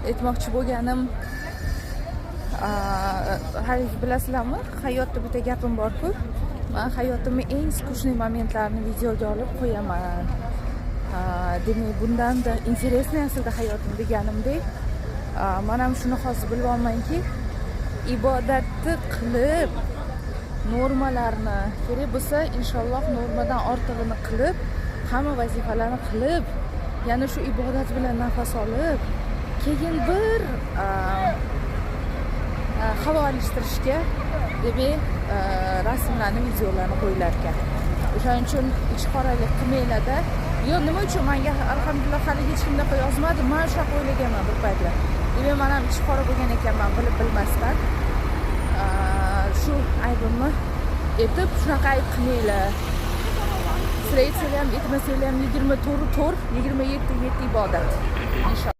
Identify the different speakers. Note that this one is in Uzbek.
Speaker 1: aytmoqchi bo'lganim, haligiz bilasizlarmi, hayotda bitta gapim bor-ku, men hayotimning eng skучный momentlarini videoga olib qo'yaman. Demak, bundanda интересный aslida hayotim deganimdek, men ham shuni hozir bilib olmanki, ibodatni qilib, normalarni kerak bo'lsa, inshaalloh normadan ortig'ini qilib, hamma vazifalarni qilib, yana shu ibodat bilan nafas olib, keyin bir havo alishtirishga demak rasmlarni, videolarni qo'yilar ekan. O'shaning uchun ichqoralik qilmanglar-da. Yo, nima uchun menga alhamdulillah hali hech kim deb yozmadi. Men shunaqa o'ylaganman bir paytlar. Demak, men ham ichqora bo'lgan ekanman, bilib bilmasdan. Shu aybimni aytib, shunaqa ayb qilmanglar. Sira aytsanglar ham, aytmasanglar ham 24 27 ibodat. Inshaalloh.